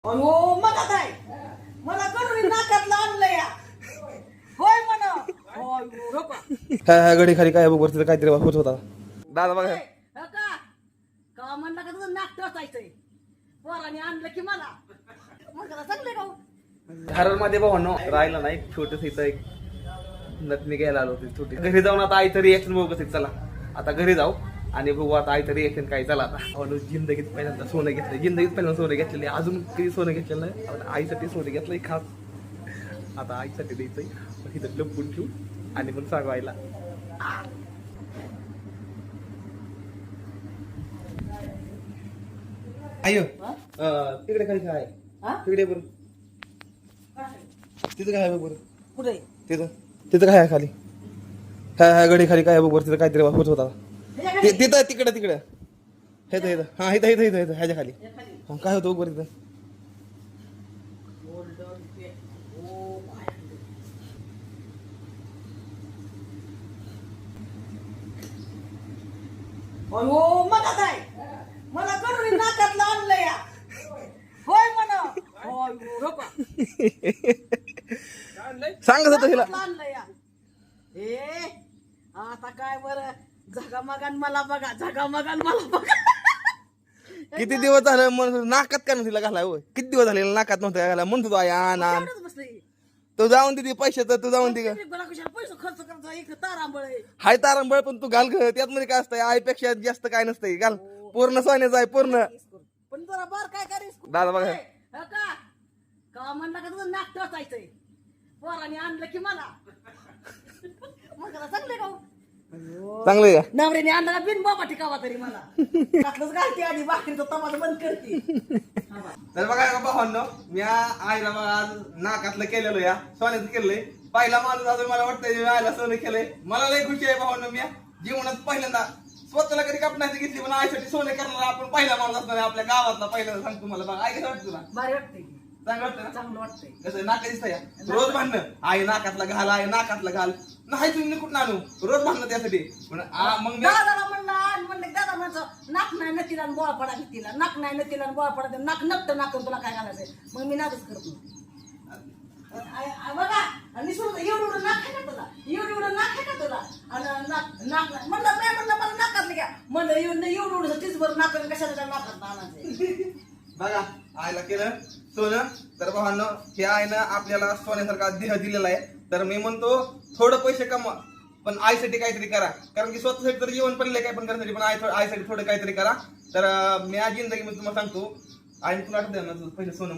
अहो मला काय मला कडून नाकातला आणलं या होय म्हणा होय रोका हा गडी खाली काय बघ वरती काहीतरी होत होता दादा बघा का म्हणलं का तुझं नाक टोचायचंय पोराने आणलं की मला मग त्याला चांगले का हरर मध्ये भावांनो राहिला नाही छोटस इथं एक नथनी घ्यायला आलो होती छोटी घरी जाऊन आता आई तरी रिएक्शन बघू कसं चला आता घरी जाऊ आणि बघू आता आई तरी रिएक्शन काय चला आता भावांनो जिंदगीत पहिल्यांदा सोनं घेतलं जिंदगीत पहिल्यांदा सोनं घेतलेले अजून कधी सोनं घेतलेलं नाही आता आईसाठी सोनं घेतलंय खास आता आईसाठी द्यायचंय मग इथं लपून ठेवू आणि मग सांगू आईला आयो तिकडे खाली काय हा? तिकडे बरं तिथं काय आहे बघ बरं कुठे तिथं तिथं काय आहे खाली काय गडी खाली काय बघ बरं तिथं काहीतरी होत होता तिथं तिकडे हे हा इथं ह्याच्या खाली हा काय होतं बघ बरं तिथं अहो मला काय मला कडून नाकातला आणलं या होय म्हणा होय रोका सांगत होतं हिला आणलं या ए आता काय बरं झगामगान मला बघा झगामगान मला बघा किती दिवस झालं म्हणून नाकात का तिला घालाय होय किती दिवस झाले नाकात नव्हतं घाला म्हणतो तो आण एवढंच बसलंय. तो जाऊन दे पैसे तर तू जाऊन दे मला कशाला पैसे खर्च करायचा एक तारांबळ आहे हाय तारंबळ पण तू घाल ग त्यात मध्ये काय असतंय आईपेक्षा जास्त काय नसतंय घाल पूर्ण सोन्याचं आहे पूर्ण पण जरा बार काय करीस दादा बघा का म्हणलं का तुझं नाक टोचायचंय पोराने आणलं की मला मग त्याला चांगले का चांगलं आहे का नवऱ्याने आणलं का बिन बाबा टिकावा तरी मला त्यातलंच घालते आधी भाकरीचा तमाशा बंद करते तर बघा भावांनो मी आईला बघा आज नाकातलं केलेलं या सोन्याचं केलंय पहिला माणूस अजून मला वाटतंय आईला सोनं केलंय मला लय खुशी आहे भावांनो मी जीवनात पहिल्यांदा स्वतःला कधी कपण्याची घेतली पण आईसाठी सोने करणार आपण पहिला माणूस असणार आपल्या गावातला पहिल्यांदा सांगतो मला बघा आई कसं वाटतं तुला भारी वाटतंय की चांगलं वाटतं ना चांगलं वाटतंय कसं नाका दिसतं या रोज भांडणं आई नाकातला घाल आई नाकातला घाल नाही तुम्ही कुठं आणू रोज भांडणं त्यासाठी पण मग मी दादाला म्हणलं दादा म्हणतो नाक नाही नतीला बोळा पडा तिला नाक नाही नतीला बोळा पडा नाक नकट नाकून तुला काय घालायचंय मग मी नाकच करतो बघा आणि सोडून एवढं नाक आहे का तुला एवढं नाक आहे का तुला आणि नाक म्हणलं नाही म्हणलं मला नाकातलं घ्या म्हणलं एवढं तीच बरं नाक कशाला नाकात आणायचंय बघा आईला केलं सोनं तर भावांनो हे आईनं आपल्याला सोन्यासारखा देह दिलेला आहे तर मी म्हणतो थोडं पैसे कमवा पण आईसाठी काहीतरी करा कारण की स्वतःसाठी तर जीवन पडले काय पण करण्यासाठी पण आईसाठी थोडं काहीतरी करा तर मी आज जिंदगी मध्ये तुम्हाला सांगतो आई तुला आठवतं ना तुझं पहिलं सोनं